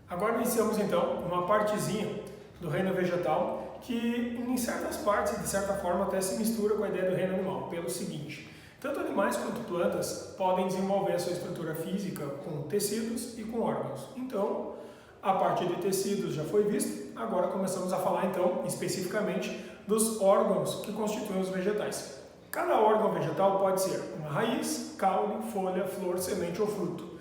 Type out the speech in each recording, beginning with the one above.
Agora iniciamos então uma partezinha do reino vegetal que em certas partes, de certa forma, até se mistura com a ideia do reino animal, pelo seguinte: tanto animais quanto plantas podem desenvolver a sua estrutura física com tecidos e com órgãos. Então, a parte de tecidos já foi vista, agora começamos a falar então especificamente dos órgãos que constituem os vegetais. Cada órgão vegetal pode ser uma raiz, caule, folha, flor, semente ou fruto.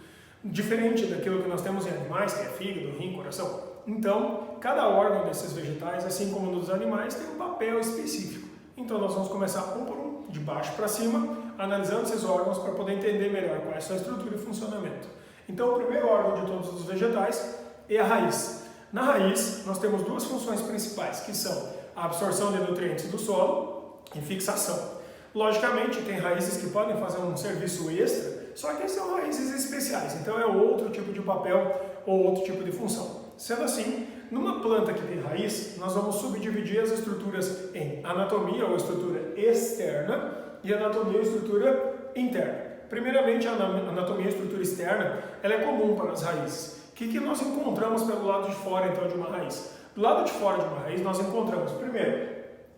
Diferente daquilo que nós temos em animais, que é fígado, rim, coração. Então, cada órgão desses vegetais, assim como nos animais, tem um papel específico. Então, nós vamos começar um por um, de baixo para cima, analisando esses órgãos para poder entender melhor qual é a sua estrutura e funcionamento. Então, o primeiro órgão de todos os vegetais é a raiz. Na raiz, nós temos duas funções principais, que são a absorção de nutrientes do solo e fixação. Logicamente, tem raízes que podem fazer um serviço extra, só que são raízes especiais, então é outro tipo de papel ou outro tipo de função. Sendo assim, numa planta que tem raiz, nós vamos subdividir as estruturas em anatomia ou estrutura externa e anatomia ou estrutura interna. Primeiramente, a anatomia e estrutura externa ela é comum para as raízes. O que nós encontramos pelo lado de fora então de uma raiz? Do lado de fora de uma raiz nós encontramos primeiro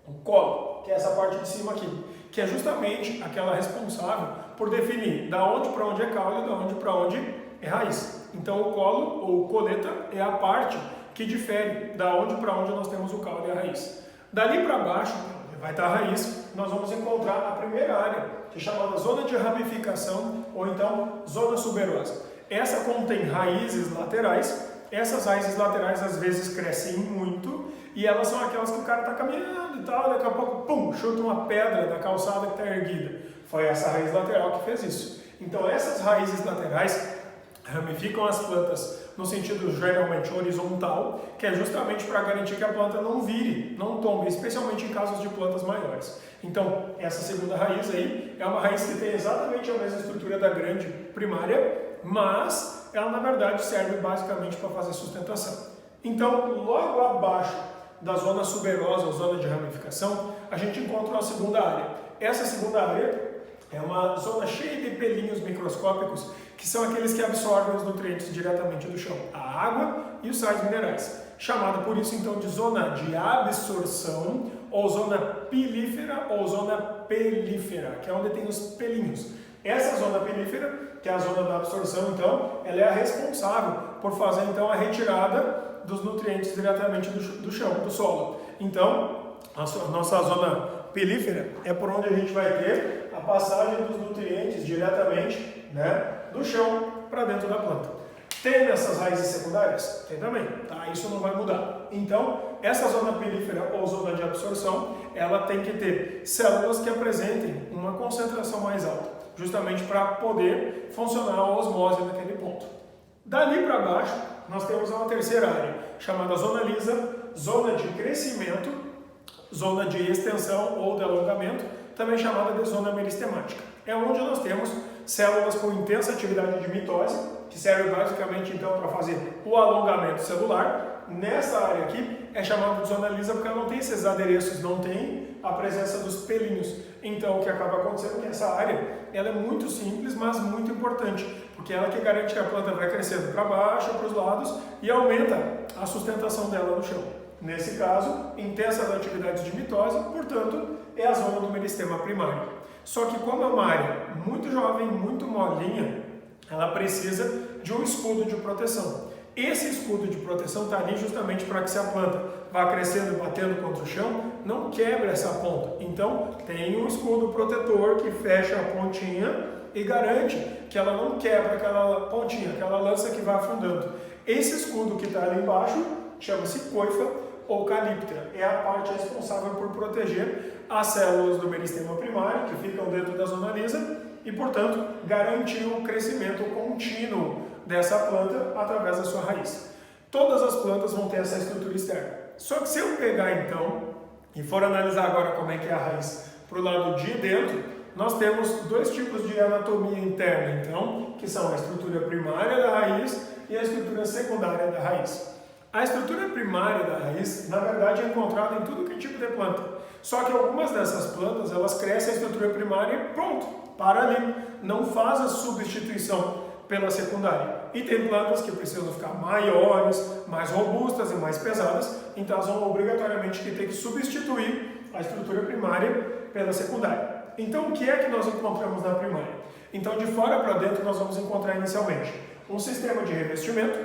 o colo, que é essa parte de cima aqui, que é justamente aquela responsável por definir da onde para onde é caule e da onde para onde é raiz. Então o colo ou coleta é a parte que difere da onde para onde nós temos o caule e a raiz. Dali para baixo, vai estar a raiz, nós vamos encontrar a primeira área, que é chamada zona de ramificação ou então zona suberosa. Essa contém raízes laterais. Essas raízes laterais às vezes crescem muito e elas são aquelas que o cara está caminhando e tal, daqui a pouco, pum, chuta uma pedra da calçada que está erguida. Foi essa raiz lateral que fez isso. Então essas raízes laterais ramificam as plantas no sentido geralmente horizontal, que é justamente para garantir que a planta não vire, não tombe, especialmente em casos de plantas maiores. Então essa segunda raiz aí é uma raiz que tem exatamente a mesma estrutura da grande primária, mas ela na verdade serve basicamente para fazer sustentação. Então, logo abaixo da zona suberosa ou zona de ramificação, a gente encontra uma segunda área. Essa segunda área é uma zona cheia de pelinhos microscópicos, que são aqueles que absorvem os nutrientes diretamente do chão, a água e os sais minerais. Chamada por isso então de zona de absorção, ou zona pilífera ou zona pelífera, que é onde tem os pelinhos. Essa zona pelífera, que é a zona da absorção, então, ela é a responsável por fazer então a retirada dos nutrientes diretamente do chão, do solo. Então, a nossa zona pelífera é por onde a gente vai ter a passagem dos nutrientes diretamente, do chão para dentro da planta. Tem nessas raízes secundárias? Tem também, tá? Isso não vai mudar. Então, essa zona pelífera ou zona de absorção, ela tem que ter células que apresentem uma concentração mais alta, justamente para poder funcionar a osmose naquele ponto. Dali para baixo, nós temos uma terceira área, chamada zona lisa, zona de crescimento, zona de extensão ou de alongamento, também chamada de zona meristemática. É onde nós temos células com intensa atividade de mitose, que serve basicamente então para fazer o alongamento celular. Nessa área aqui é chamada de zona lisa porque ela não tem esses adereços, não tem a presença dos pelinhos. Então o que acaba acontecendo é que essa área ela é muito simples, mas muito importante, porque ela que garante que a planta vai crescendo para baixo, para os lados e aumenta a sustentação dela no chão. Nesse caso, intensas atividades de mitose, portanto, é a zona do meristema primário. Só que como é uma área muito jovem, muito molinha, ela precisa de um escudo de proteção. Esse escudo de proteção está ali justamente para que se a planta vá crescendo e batendo contra o chão, não quebre essa ponta. Então, tem um escudo protetor que fecha a pontinha e garante que ela não quebra aquela pontinha, aquela lança que vai afundando. Esse escudo que está ali embaixo chama-se coifa ou calíptera. É a parte responsável por proteger as células do meristema primário, que ficam dentro da zona lisa, e, portanto, garantir o crescimento contínuo dessa planta através da sua raiz. Todas as plantas vão ter essa estrutura externa. Só que se eu pegar, então, e for analisar agora como é que é a raiz para o lado de dentro, nós temos dois tipos de anatomia interna, então, que são a estrutura primária da raiz e a estrutura secundária da raiz. A estrutura primária da raiz, na verdade, é encontrada em tudo que é tipo de planta. Só que algumas dessas plantas, elas crescem a estrutura primária e pronto, para ali. Não faz a substituição pela secundária. E tem plantas que precisam ficar maiores, mais robustas e mais pesadas, então elas vão obrigatoriamente ter que substituir a estrutura primária pela secundária. Então o que é que nós encontramos na primária? Então de fora para dentro nós vamos encontrar inicialmente um sistema de revestimento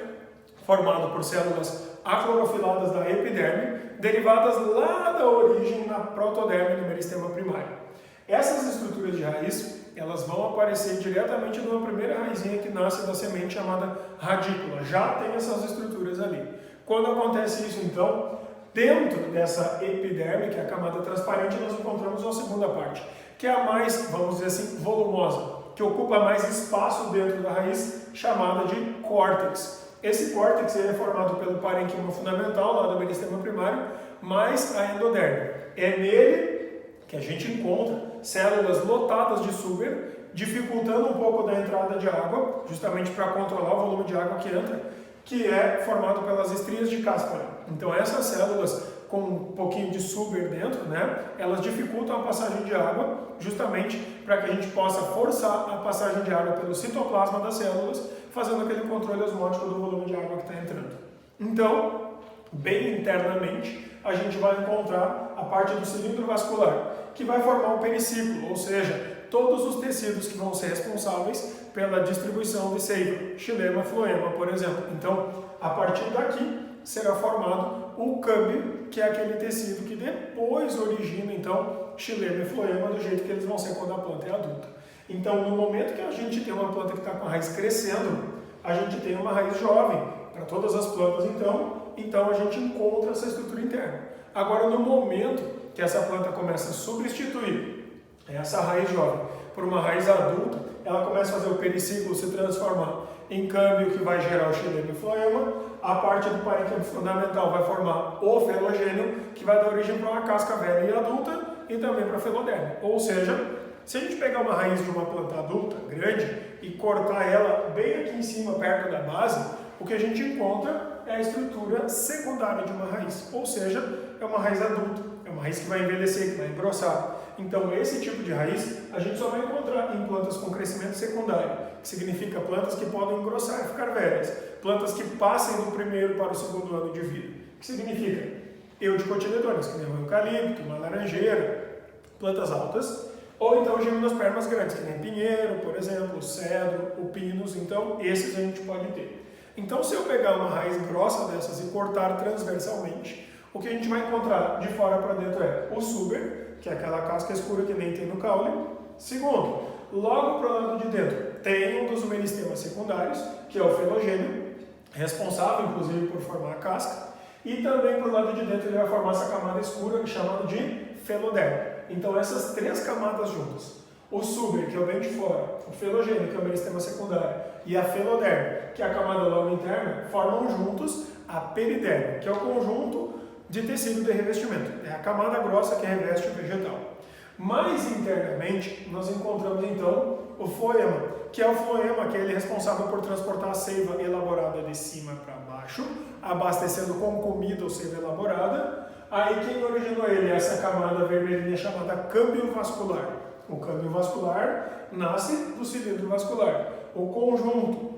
formado por células aclorofiladas da epiderme, derivadas lá da origem na protoderme do meristema primário. Essas estruturas de raiz, elas vão aparecer diretamente numa primeira raizinha que nasce da semente chamada radícula. Já tem essas estruturas ali. Quando acontece isso, então, dentro dessa epiderme, que é a camada transparente, nós encontramos uma segunda parte, que é a mais, vamos dizer assim, volumosa, que ocupa mais espaço dentro da raiz, chamada de córtex. Esse córtex é formado pelo parênquima fundamental, lá do meristema primário, mais a endoderme. É nele que a gente encontra células lotadas de suber, dificultando um pouco da entrada de água, justamente para controlar o volume de água que entra, que é formado pelas estrias de Caspar. Então essas células com um pouquinho de suber dentro, elas dificultam a passagem de água, justamente para que a gente possa forçar a passagem de água pelo citoplasma das células, fazendo aquele controle osmótico do volume de água que está entrando. Então, bem internamente, a gente vai encontrar a parte do cilindro vascular, que vai formar o periciclo, ou seja, todos os tecidos que vão ser responsáveis pela distribuição de seiva, xilema, floema, por exemplo. Então, a partir daqui será formado o câmbio, que é aquele tecido que depois origina, então, xilema e floema do jeito que eles vão ser quando a planta é adulta. Então, no momento que a gente tem uma planta que está com a raiz crescendo, a gente tem uma raiz jovem. Para todas as plantas, então a gente encontra essa estrutura interna. Agora, no momento que essa planta começa a substituir essa raiz jovem por uma raiz adulta, ela começa a fazer o periciclo se transformar em câmbio que vai gerar o xilema e floema. A parte do parênquima fundamental vai formar o felogênio, que vai dar origem para uma casca velha e adulta e também para a feloderme. Ou seja, se a gente pegar uma raiz de uma planta adulta, grande, e cortar ela bem aqui em cima, perto da base, o que a gente encontra é a estrutura secundária de uma raiz, ou seja, é uma raiz adulta, é uma raiz que vai envelhecer, que vai engrossar. Então, esse tipo de raiz a gente só vai encontrar em plantas com crescimento secundário, que significa plantas que podem engrossar e ficar velhas, plantas que passem do primeiro para o segundo ano de vida, que significa eudicotiledôneas, que nem o eucalipto, uma laranjeira, plantas altas, ou então gimnospermas grandes, que nem pinheiro, por exemplo, o cedro, o pinus. Então esses a gente pode ter. Então, se eu pegar uma raiz grossa dessas e cortar transversalmente, o que a gente vai encontrar de fora para dentro é o suber, que é aquela casca escura que nem tem no caule. Segundo, logo para o lado de dentro, tem um dos meristemas secundários, que é o felogênio, responsável inclusive por formar a casca, e também para o lado de dentro ele vai formar essa camada escura, chamada de feloderme. Então, essas três camadas juntas, o suber, que é o bem de fora, o felogênio, que é o meristema secundário, e a feloderme, que é a camada logo interna, formam juntos a periderme, que é o conjunto de tecido de revestimento. É a camada grossa que reveste o vegetal. Mais internamente, nós encontramos então o floema, que é o floema, que é ele responsável por transportar a seiva elaborada de cima para baixo, abastecendo com comida ou seiva elaborada. Aí quem originou ele é essa camada vermelhinha chamada câmbio vascular. O câmbio vascular nasce do cilindro vascular. O conjunto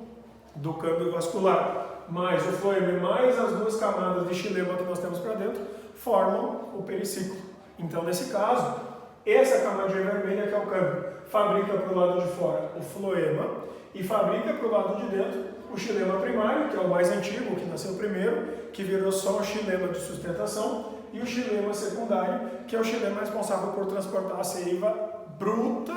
do câmbio vascular mais o floema mais as duas camadas de xilema que nós temos para dentro formam o periciclo. Então, nesse caso, essa camadinha vermelha, que é o câmbio, fabrica para o lado de fora o floema e fabrica para o lado de dentro o xilema primário, que é o mais antigo, que nasceu primeiro, que virou só o xilema de sustentação, e o xilema secundário, que é o xilema responsável por transportar a seiva bruta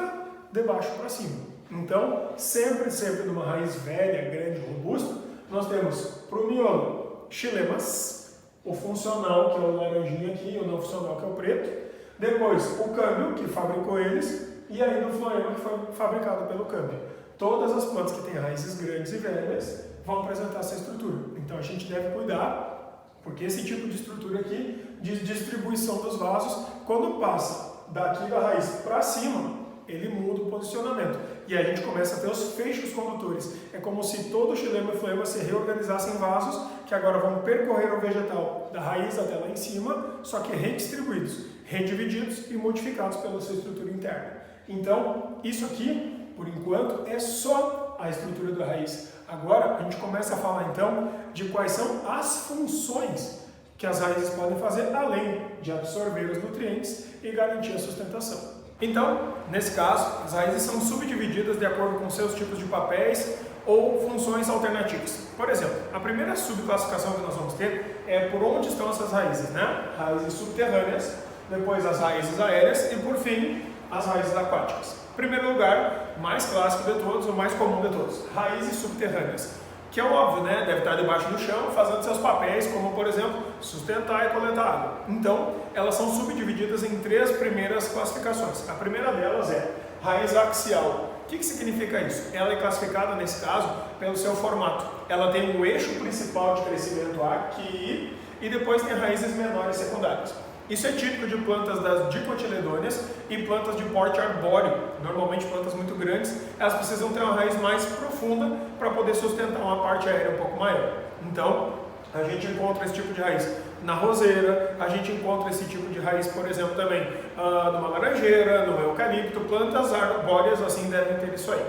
de baixo para cima. Então, sempre numa raiz velha, grande, robusta, nós temos para o miolo xilemas, o funcional, que é o laranjinha aqui, e o não funcional, que é o preto. Depois, o câmbio, que fabricou eles, e ainda o floema, que foi fabricado pelo câmbio. Todas as plantas que têm raízes grandes e velhas vão apresentar essa estrutura. Então, a gente deve cuidar, porque esse tipo de estrutura aqui, de distribuição dos vasos, quando passa daqui da raiz para cima, ele muda o posicionamento. E aí a gente começa a ter os feixes condutores. É como se todo o xilema e floema se reorganizassem em vasos, que agora vão percorrer o vegetal da raiz até lá em cima, só que redistribuídos, redivididos e modificados pela sua estrutura interna. Então, isso aqui, por enquanto, é só a estrutura da raiz. Agora a gente começa a falar então de quais são as funções que as raízes podem fazer, além de absorver os nutrientes e garantir a sustentação. Então, nesse caso, as raízes são subdivididas de acordo com seus tipos de papéis ou funções alternativas. Por exemplo, a primeira subclassificação que nós vamos ter é por onde estão essas raízes, né? Raízes subterrâneas, depois as raízes aéreas e, por fim, as raízes aquáticas. Em primeiro lugar, mais clássico de todos, o mais comum de todos, raízes subterrâneas, que é óbvio, né? Deve estar debaixo do chão, fazendo seus papéis, como, por exemplo, sustentar e coletar água. Então, elas são subdivididas em três primeiras classificações. A primeira delas é raiz axial. O que significa isso? Ela é classificada, nesse caso, pelo seu formato. Ela tem um eixo principal de crescimento aqui e depois tem raízes menores secundárias. Isso é típico de plantas das dicotiledôneas e plantas de porte arbóreo. Normalmente plantas muito grandes, elas precisam ter uma raiz mais profunda para poder sustentar uma parte aérea um pouco maior. Então, a gente encontra esse tipo de raiz na roseira, a gente encontra esse tipo de raiz, por exemplo, também numa laranjeira, no eucalipto, plantas arbóreas assim devem ter isso aí.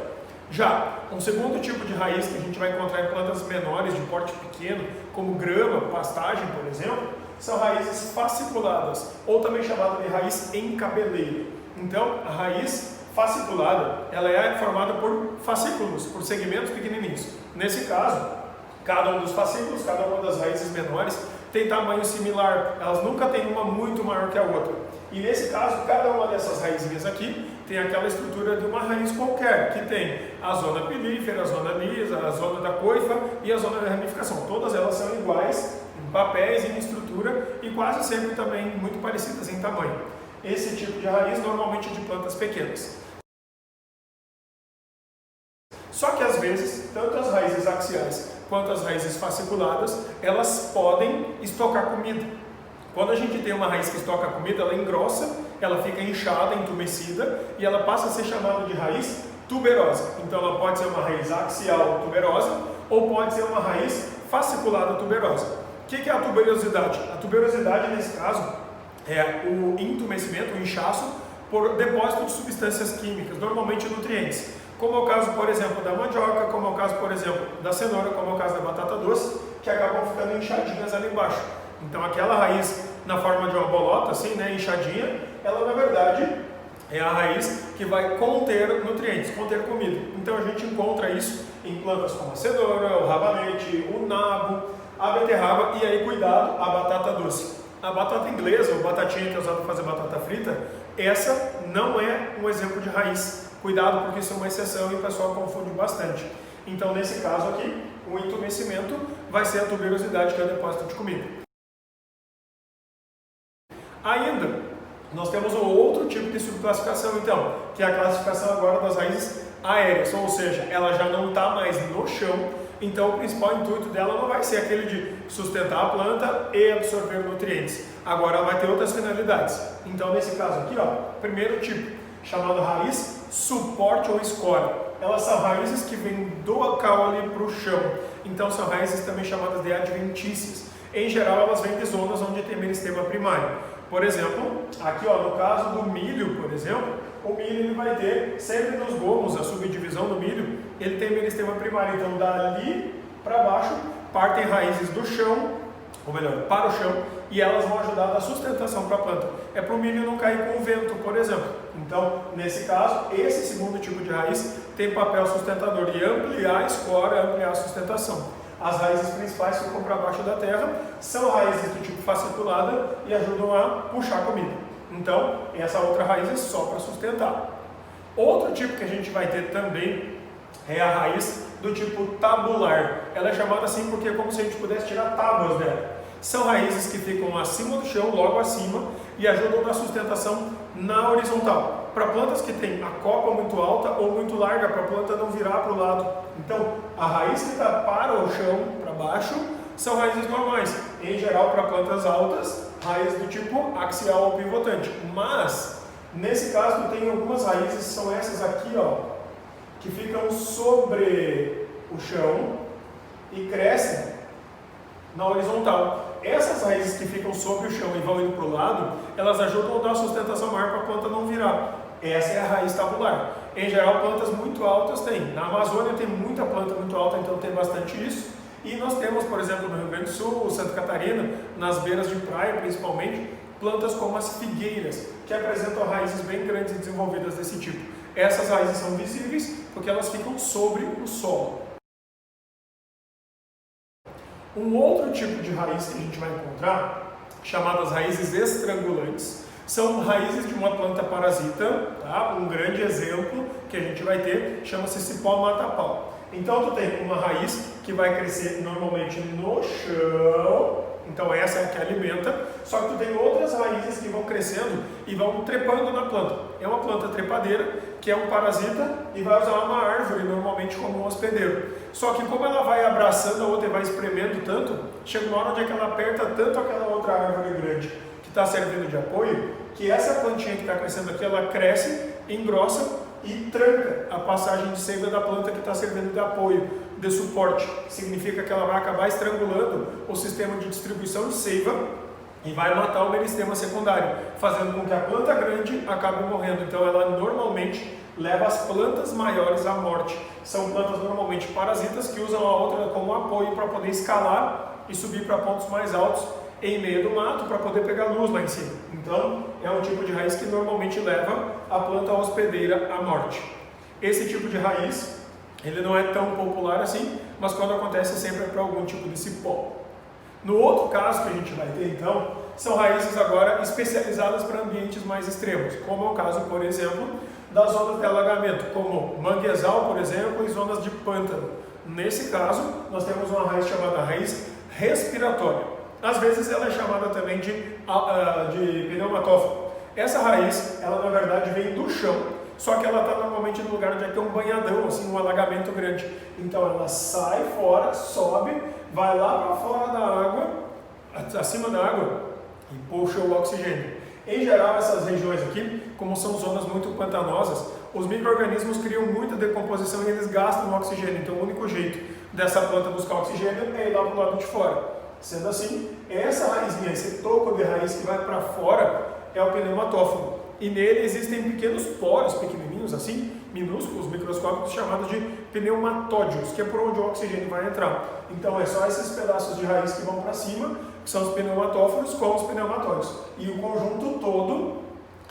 Já um segundo tipo de raiz que a gente vai encontrar em plantas menores, de porte pequeno, como grama, pastagem, por exemplo, são raízes fasciculadas, ou também chamada de raiz em cabeleira. Então, a raiz fasciculada, ela é formada por fascículos, por segmentos pequenininhos. Nesse caso, cada um dos fascículos, cada uma das raízes menores, tem tamanho similar, elas nunca têm uma muito maior que a outra. E nesse caso, cada uma dessas raizinhas aqui tem aquela estrutura de uma raiz qualquer, que tem a zona pilífera, a zona lisa, a zona da coifa e a zona da ramificação. Todas elas são iguais em papéis e em estrutura e quase sempre também muito parecidas em tamanho. Esse tipo de raiz normalmente é de plantas pequenas. Só que às vezes, tanto as raízes axiais quanto as raízes fasciculadas, elas podem estocar comida. Quando a gente tem uma raiz que estoca comida, ela engrossa, ela fica inchada, entumecida e ela passa a ser chamada de raiz tuberosa. Então ela pode ser uma raiz axial tuberosa ou pode ser uma raiz fasciculada tuberosa. O que é a tuberosidade? A tuberosidade, nesse caso, é o entumecimento, o inchaço, por depósito de substâncias químicas, normalmente nutrientes. Como é o caso, por exemplo, da mandioca, como é o caso, por exemplo, da cenoura, como é o caso da batata doce, que acabam ficando inchadinhas ali embaixo. Então aquela raiz na forma de uma bolota, assim, né, inchadinha, ela na verdade é a raiz que vai conter nutrientes, conter comida. Então a gente encontra isso em plantas como a cenoura, o rabanete, o nabo, a beterraba e aí cuidado, a batata doce. A batata inglesa, ou batatinha que é usada para fazer batata frita, essa não é um exemplo de raiz. Cuidado porque isso é uma exceção e o pessoal confunde bastante. Então nesse caso aqui, o entumecimento vai ser a tuberosidade, que é o depósito de comida. Ainda, nós temos um outro tipo de subclassificação então, que é a classificação agora das raízes aéreas, ou seja, ela já não está mais no chão, então o principal intuito dela não vai ser aquele de sustentar a planta e absorver nutrientes. Agora ela vai ter outras finalidades. Então nesse caso aqui, ó, primeiro tipo, chamado raiz suporte ou escora. Elas são raízes que vêm do caule para o chão, então são raízes também chamadas de adventícias. Em geral elas vêm de zonas onde tem meristema primário. Por exemplo, aqui ó, no caso do milho, por exemplo, o milho ele vai ter, sempre nos gomos, a subdivisão do milho, ele tem meristema primário, então dali para baixo partem raízes do chão, ou melhor, para o chão, e elas vão ajudar na sustentação para a planta. É para o milho não cair com o vento, por exemplo. Então, nesse caso, esse segundo tipo de raiz tem papel sustentador de ampliar a escora, ampliar a sustentação. As raízes principais ficam para baixo da terra, são raízes do tipo fasciculada e ajudam a puxar comida. Então, essa outra raiz é só para sustentar. Outro tipo que a gente vai ter também é a raiz do tipo tabular. Ela é chamada assim porque é como se a gente pudesse tirar tábuas dela. São raízes que ficam acima do chão, logo acima, e ajudam na sustentação na horizontal. Para plantas que têm a copa muito alta ou muito larga, para a planta não virar para o lado. Então, a raiz que está para o chão, para baixo, são raízes normais. Em geral, para plantas altas, raízes do tipo axial ou pivotante. Mas, nesse caso, tem algumas raízes, são essas aqui, ó, que ficam sobre o chão e crescem na horizontal. Essas raízes que ficam sobre o chão e vão indo para o lado, elas ajudam a dar sustentação maior para a planta não virar. Essa é a raiz tabular. Em geral, plantas muito altas tem. Na Amazônia tem muita planta muito alta, então tem bastante isso. E nós temos, por exemplo, no Rio Grande do Sul, Santa Catarina, nas beiras de praia principalmente, plantas como as figueiras, que apresentam raízes bem grandes e desenvolvidas desse tipo. Essas raízes são visíveis porque elas ficam sobre o solo. Um outro tipo de raiz que a gente vai encontrar, chamadas raízes estrangulantes, são raízes de uma planta parasita, tá? Um grande exemplo que a gente vai ter chama-se cipó mata-pau. Então tu tem uma raiz que vai crescer normalmente no chão, então essa é a que alimenta, só que tu tem outras raízes que vão crescendo e vão trepando na planta. É uma planta trepadeira, que é um parasita e vai usar uma árvore normalmente como um hospedeiro. Só que como ela vai abraçando a outra e vai espremendo tanto, chega uma hora onde é que ela aperta tanto aquela outra árvore grande que está servindo de apoio, que essa plantinha que está crescendo aqui, ela cresce, engrossa e tranca a passagem de seiva da planta que está servindo de apoio, de suporte. Significa que ela vai acabar estrangulando o sistema de distribuição de seiva e vai matar o meristema secundário, fazendo com que a planta grande acabe morrendo. Então ela normalmente leva as plantas maiores à morte. São plantas normalmente parasitas que usam a outra como apoio para poder escalar e subir para pontos mais altos em meio do mato para poder pegar luz lá em cima. Então é um tipo de raiz que normalmente leva a planta hospedeira à morte. Esse tipo de raiz, ele não é tão popular assim, mas quando acontece sempre é para algum tipo de cipó. No outro caso que a gente vai ter então, são raízes agora especializadas para ambientes mais extremos, como é o caso, por exemplo, das zonas de alagamento, como manguezal, por exemplo, e zonas de pântano. Nesse caso, nós temos uma raiz chamada raiz respiratória. Às vezes ela é chamada também de pneumatófilo. Essa raiz, ela na verdade vem do chão, só que ela está normalmente no lugar onde tem um banhadão, assim, um alagamento grande. Então ela sai fora, sobe, vai lá para fora da água, acima da água, e puxa o oxigênio. Em geral, essas regiões aqui, como são zonas muito pantanosas, os micro-organismos criam muita decomposição e eles gastam o oxigênio. Então o único jeito dessa planta buscar oxigênio é ir lá para o lado de fora. Sendo assim, essa raizinha, esse toco de raiz que vai para fora é o pneumatófilo. E nele existem pequenos poros, pequenininhos assim, minúsculos, microscópicos, chamados de pneumatódios, que é por onde o oxigênio vai entrar. Então é só esses pedaços de raiz que vão para cima, que são os pneumatófilos com os pneumatódios. E o conjunto todo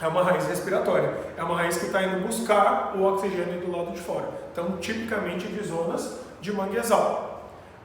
é uma raiz respiratória. É uma raiz que está indo buscar o oxigênio do lado de fora. Então, tipicamente de zonas de manguezal.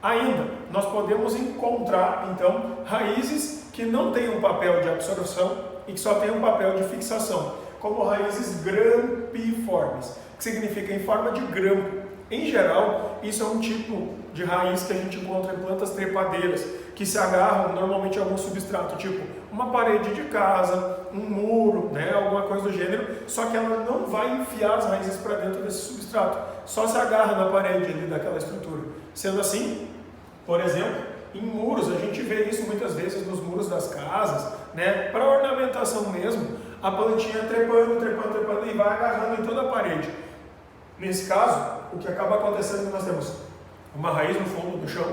Ainda, nós podemos encontrar, então, raízes que não têm um papel de absorção e que só têm um papel de fixação, como raízes grampiformes, que significa em forma de grampo. Em geral, isso é um tipo de raiz que a gente encontra em plantas trepadeiras, que se agarram normalmente a algum substrato, tipo uma parede de casa, um muro, alguma coisa do gênero, só que ela não vai enfiar as raízes para dentro desse substrato, só se agarra na parede ali daquela estrutura. Sendo assim, por exemplo, em muros, a gente vê isso muitas vezes nos muros das casas, para ornamentação mesmo, a plantinha trepando e vai agarrando em toda a parede. Nesse caso, o que acaba acontecendo é que nós temos uma raiz no fundo do chão,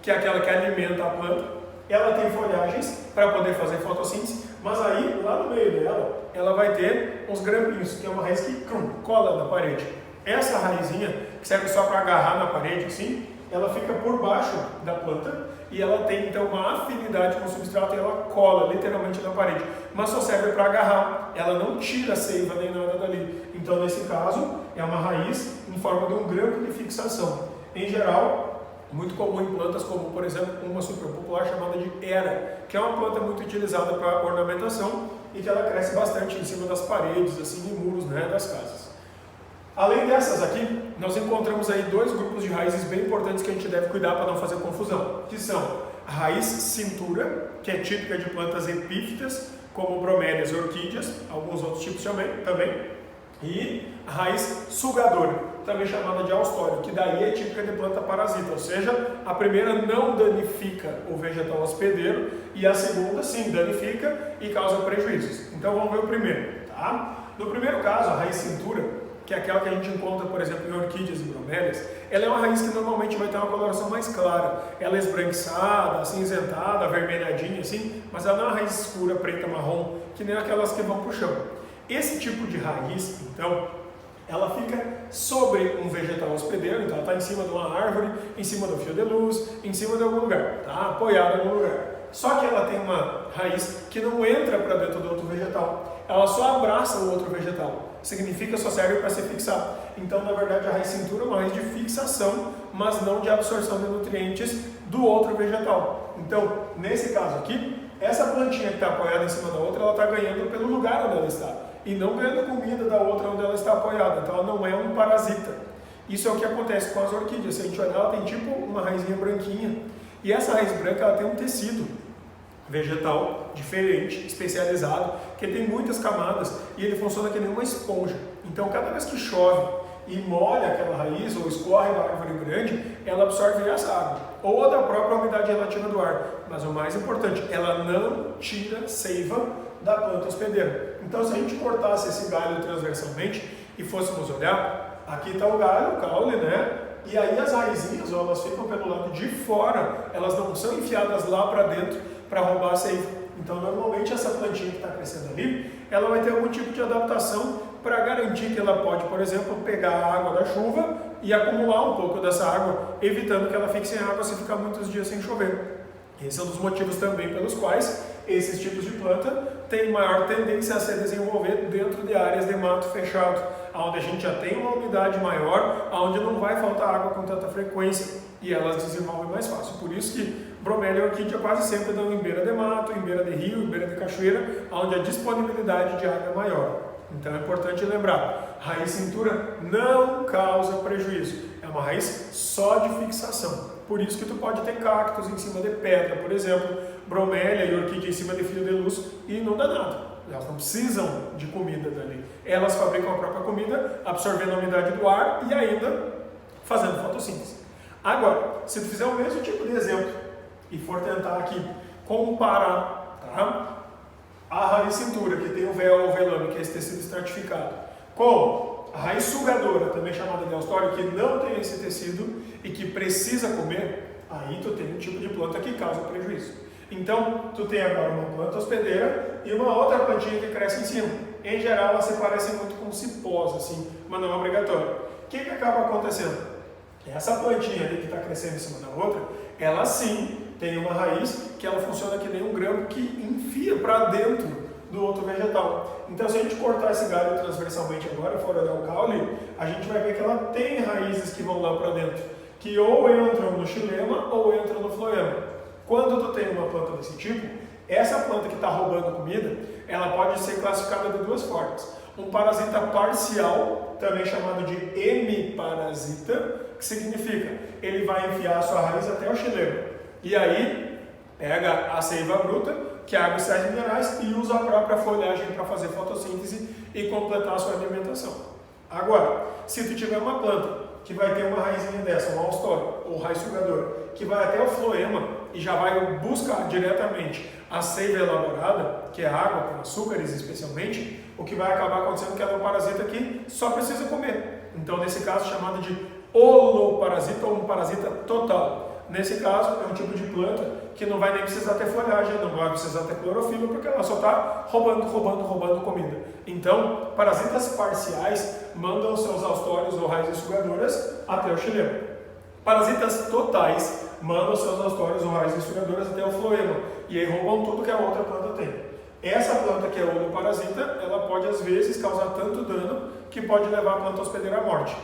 que é aquela que alimenta a planta, ela tem folhagens para poder fazer fotossíntese, mas aí, lá no meio dela, ela vai ter uns grampinhos, que é uma raiz que cola na parede. Essa raizinha, que serve só para agarrar na parede, assim, ela fica por baixo da planta e ela tem então uma afinidade com o substrato e ela cola literalmente na parede, mas só serve para agarrar, ela não tira a seiva nem nada dali. Então nesse caso é uma raiz em forma de um grampo de fixação. Em geral, muito comum em plantas como, por exemplo, uma super popular chamada de Hera, que é uma planta muito utilizada para ornamentação e que ela cresce bastante em cima das paredes, assim, e muros das casas. Além dessas aqui, nós encontramos aí dois grupos de raízes bem importantes que a gente deve cuidar para não fazer confusão, que são a raiz cintura, que é típica de plantas epífitas, como bromélias e orquídeas, alguns outros tipos também, e a raiz sugadora, também chamada de austório, que daí é típica de planta parasita, ou seja, a primeira não danifica o vegetal hospedeiro e a segunda sim danifica e causa prejuízos. Então vamos ver o primeiro, tá? No primeiro caso, a raiz cintura, que é aquela que a gente encontra, por exemplo, em orquídeas e bromélias, ela é uma raiz que normalmente vai ter uma coloração mais clara. Ela é esbranquiçada, acinzentada, avermelhadinha assim, mas ela não é uma raiz escura, preta, marrom, que nem aquelas que vão para o chão. Esse tipo de raiz, então, ela fica sobre um vegetal hospedeiro, então ela está em cima de uma árvore, em cima do fio de luz, em cima de algum lugar, tá? Apoiada em algum lugar. Só que ela tem uma raiz que não entra para dentro do outro vegetal, ela só abraça o outro vegetal, significa só serve para se fixar. Então, na verdade, a raiz cintura é uma raiz de fixação, mas não de absorção de nutrientes do outro vegetal. Então, nesse caso aqui, essa plantinha que está apoiada em cima da outra, ela está ganhando pelo lugar onde ela está, e não ganhando comida da outra onde ela está apoiada, então ela não é um parasita. Isso é o que acontece com as orquídeas. Se a gente olhar, ela tem tipo uma raizinha branquinha, e essa raiz branca ela tem um tecido vegetal diferente, especializado, que tem muitas camadas e ele funciona que nem uma esponja. Então, cada vez que chove e molha aquela raiz ou escorre da árvore grande, ela absorve essa água ou a da própria umidade relativa do ar. Mas o mais importante, ela não tira seiva da planta hospedeira. Então, se a gente cortasse esse galho transversalmente e fôssemos olhar, aqui está o galho, o caule, né? E aí as raizinhas, elas ficam pelo lado de fora, elas não são enfiadas lá para dentro para roubar a seiva. Então, normalmente, essa plantinha que está crescendo ali, ela vai ter algum tipo de adaptação para garantir que ela pode, por exemplo, pegar a água da chuva e acumular um pouco dessa água, evitando que ela fique sem água se ficar muitos dias sem chover. Esse é um dos motivos também pelos quais esses tipos de planta têm maior tendência a se desenvolver dentro de áreas de mato fechado, onde a gente já tem uma umidade maior, onde não vai faltar água com tanta frequência e elas desenvolvem mais fácil. Por isso que bromélia e orquídea quase sempre dão em beira de mato, em beira de rio, em beira de cachoeira, onde a disponibilidade de água é maior. Então é importante lembrar, raiz cintura não causa prejuízo, é uma raiz só de fixação. Por isso que tu pode ter cactos em cima de pedra, por exemplo, bromélia e orquídea em cima de fio de luz e não dá nada. Elas não precisam de comida dali. Elas fabricam a própria comida, absorvendo a umidade do ar e ainda fazendo fotossíntese. Agora, se tu fizer o mesmo tipo de exemplo e for tentar aqui comparar, tá? A raiz cintura, que tem o véu ou velame, que é esse tecido estratificado, com a raiz sugadora, também chamada de Neostório, que não tem esse tecido e que precisa comer, aí tu tem um tipo de planta que causa prejuízo. Então, tu tem agora uma planta hospedeira e uma outra plantinha que cresce em cima. Em geral, elas se parecem muito com cipós, assim, mas não é obrigatório. O que acaba acontecendo? Essa plantinha ali que está crescendo em cima da outra, ela sim tem uma raiz que ela funciona que nem um grão que enfia para dentro do outro vegetal. Então, se a gente cortar esse galho transversalmente agora, fora do caule, a gente vai ver que ela tem raízes que vão lá para dentro, que ou entram no xilema ou entram no floema. Quando tu tem uma planta desse tipo, essa planta que está roubando comida, ela pode ser classificada de duas formas. Um parasita parcial, também chamado de hemiparasita, que significa, ele vai enfiar a sua raiz até o xilema. E aí, pega a seiva bruta, que é água e sais minerais, e usa a própria folhagem para fazer fotossíntese e completar a sua alimentação. Agora, se tu tiver uma planta que vai ter uma raizinha dessa, um haustório, ou raiz sugadora, que vai até o floema e já vai buscar diretamente a seiva elaborada, que é água com açúcares especialmente, o que vai acabar acontecendo é que ela é um parasita que só precisa comer. Então, nesse caso, chamado de holoparasita ou um parasita total. Nesse caso, é um tipo de planta que não vai nem precisar ter folhagem, não vai precisar ter clorofila, porque ela só está roubando comida. Então, parasitas parciais mandam seus haustórios ou raízes sugadoras até o xilema. Parasitas totais mandam seus haustórios ou raízes sugadoras até o floema, e aí roubam tudo que a outra planta tem. Essa planta que é holoparasita, ela pode às vezes causar tanto dano que pode levar a planta hospedeira à morte.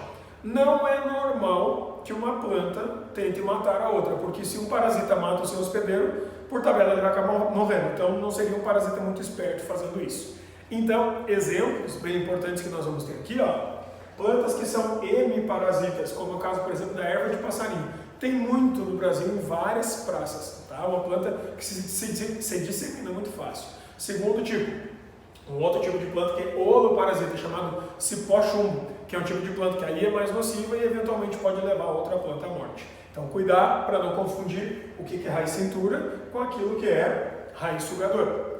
Não é normal que uma planta tente matar a outra, porque se um parasita mata o seu hospedeiro, por tabela ele vai acabar morrendo. Então não seria um parasita muito esperto fazendo isso. Então, exemplos bem importantes que nós vamos ter aqui, ó, plantas que são hemiparasitas, como é o caso, por exemplo, da erva de passarinho. Tem muito no Brasil em várias praças, tá? Uma planta que se dissemina muito fácil. Segundo tipo, um outro tipo de planta que é holoparasita, chamado cipó-chumbo, que é um tipo de planta que aí é mais nociva e eventualmente pode levar outra planta à morte. Então, cuidar para não confundir o que é raiz cintura com aquilo que é raiz sugadora.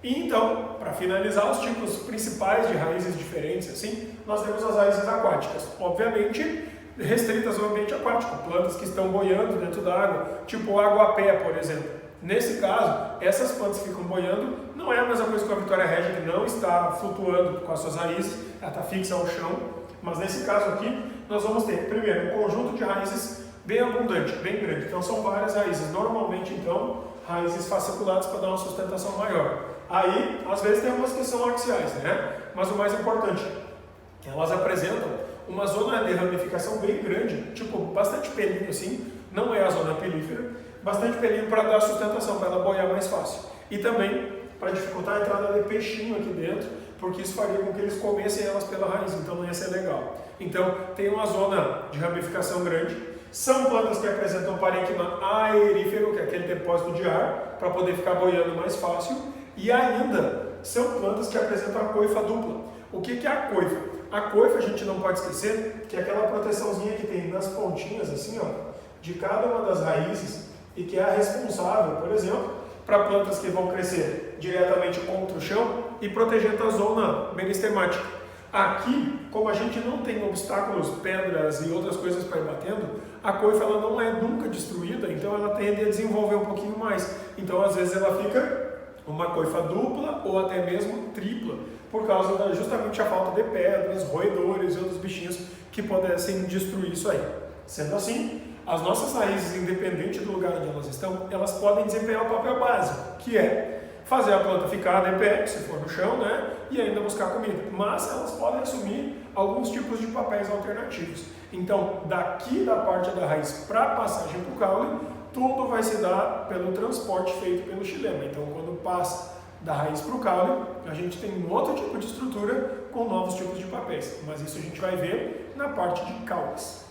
E então, para finalizar os tipos principais de raízes diferentes, assim, nós temos as raízes aquáticas. Obviamente, restritas ao ambiente aquático, plantas que estão boiando dentro da água, tipo o aguapé, por exemplo. Nesse caso, essas plantas que ficam boiando não é a mesma coisa que a Vitória Regia, que não está flutuando com as suas raízes, ela está fixa ao chão. Mas nesse caso aqui, nós vamos ter, primeiro, um conjunto de raízes bem abundante, bem grande. Então são várias raízes, normalmente então, raízes fasciculadas para dar uma sustentação maior. Aí, às vezes tem umas que são axiais, né? Mas o mais importante, elas apresentam uma zona de ramificação bem grande, tipo, bastante pelinho assim, não é a zona pelífera, bastante pelinho para dar sustentação, para ela boiar mais fácil. E também para dificultar a entrada de peixinho aqui dentro, porque isso faria com que eles comessem elas pela raiz, então não ia ser legal. Então, tem uma zona de ramificação grande. São plantas que apresentam parênquima aerífero, que é aquele depósito de ar, para poder ficar boiando mais fácil. E ainda, são plantas que apresentam a coifa dupla. O que é a coifa? A coifa, a gente não pode esquecer, que é aquela proteçãozinha que tem nas pontinhas, assim, ó, de cada uma das raízes, e que é a responsável, por exemplo, para plantas que vão crescer diretamente contra o chão e protegendo a zona meristemática. Aqui, como a gente não tem obstáculos, pedras e outras coisas para ir batendo, a coifa ela não é nunca destruída, então ela tende a desenvolver um pouquinho mais. Então, às vezes, ela fica uma coifa dupla ou até mesmo tripla, por causa da justamente a falta de pedras, roedores e outros bichinhos que pudessem destruir isso aí. Sendo assim, as nossas raízes, independente do lugar onde elas estão, elas podem desempenhar o papel básico, que é fazer a planta ficar de pé, se for no chão, né? E ainda buscar comida. Mas elas podem assumir alguns tipos de papéis alternativos. Então, daqui da parte da raiz para a passagem para o caule, tudo vai se dar pelo transporte feito pelo xilema. Então, quando passa da raiz para o caule, a gente tem um outro tipo de estrutura com novos tipos de papéis. Mas isso a gente vai ver na parte de caules.